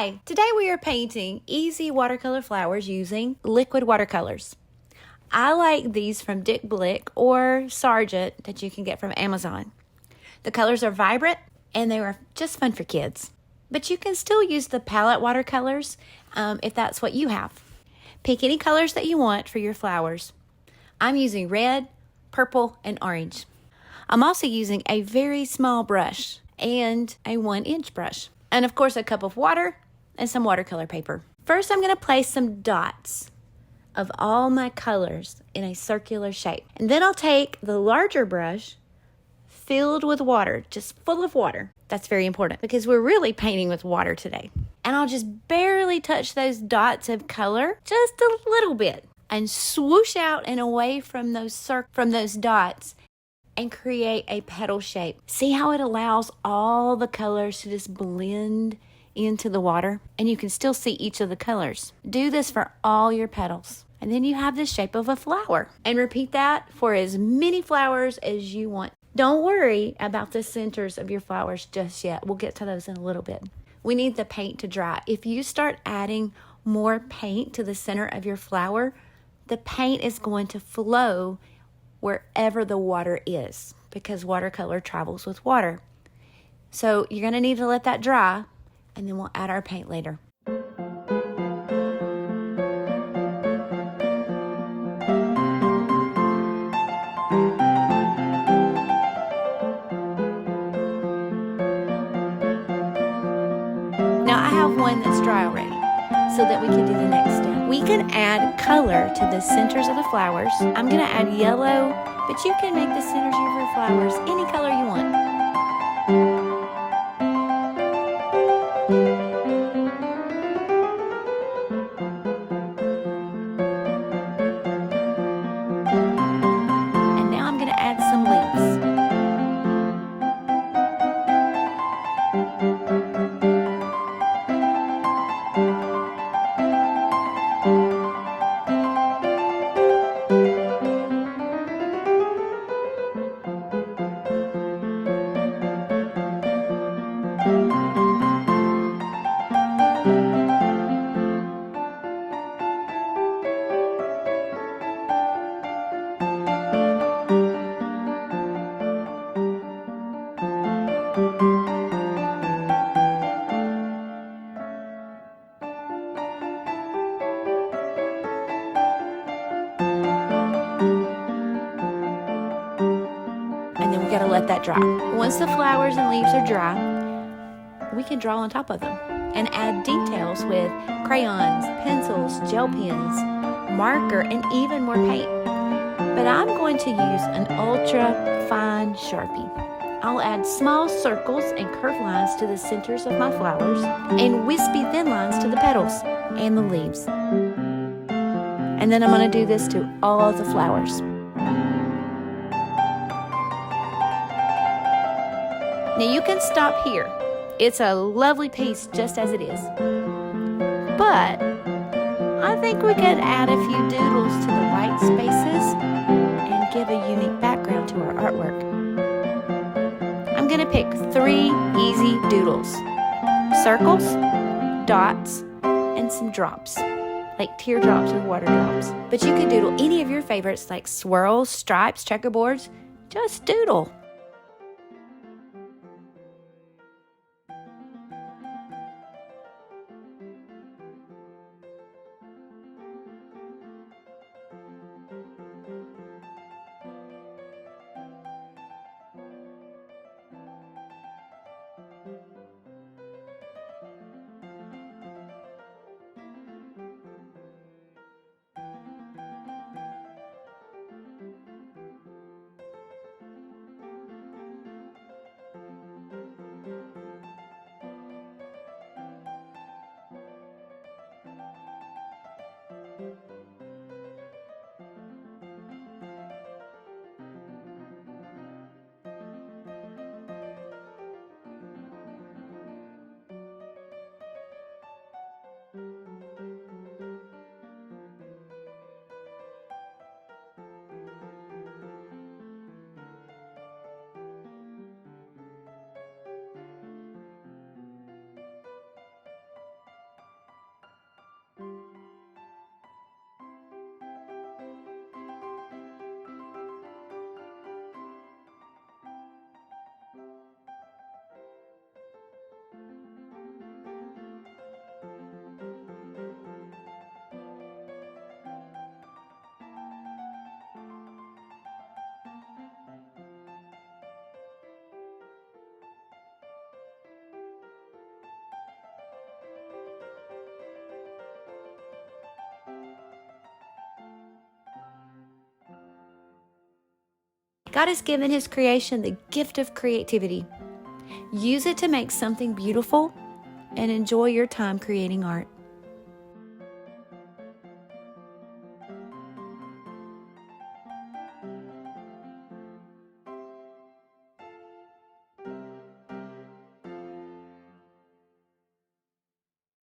Hi, today we are painting easy watercolor flowers using liquid watercolors. I like these from Dick Blick or Sargent that you can get from Amazon. The colors are vibrant and they are just fun for kids. But you can still use the palette watercolors if that's what you have. Pick any colors that you want for your flowers. I'm using red, purple, and orange. I'm also using a very small brush and a 1-inch brush. And of course, a cup of water and some watercolor paper. First, I'm going to place some dots of all my colors in a circular shape. And then I'll take the larger brush filled with water, just full of water. That's very important because we're really painting with water today. And I'll just barely touch those dots of color, just a little bit, and swoosh out and away from those dots and create a petal shape. See how it allows all the colors to just blend into the water? And you can still see each of the colors. Do this for all your petals. And then you have the shape of a flower. And repeat that for as many flowers as you want. Don't worry about the centers of your flowers just yet. We'll get to those in a little bit. We need the paint to dry. If you start adding more paint to the center of your flower, the paint is going to flow wherever the water is because watercolor travels with water. So you're going to need to let that dry and then we'll add our paint later. Now I have one that's dry already so that we can do the next step. We can add color to the centers of the flowers. I'm going to add yellow, but you can make the centers of your flowers any color you want. And now I'm going to add some leaves. And then we got to let that dry. Once the flowers and leaves are dry, we can draw on top of them and add details with crayons, pencils, gel pens, marker, and even more paint. But I'm going to use an ultra fine Sharpie. I'll add small circles and curved lines to the centers of my flowers and wispy thin lines to the petals and the leaves. And then I'm going to do this to all of the flowers. Now you can stop here. It's a lovely piece just as it is. But I think we could add a few doodles to the white spaces and give a unique background to our artwork. I'm going to pick 3 easy doodles. Circles, dots, and some drops, like teardrops or water drops. But you can doodle any of your favorites like swirls, stripes, checkerboards. Just doodle. God has given His creation the gift of creativity. Use it to make something beautiful and enjoy your time creating art.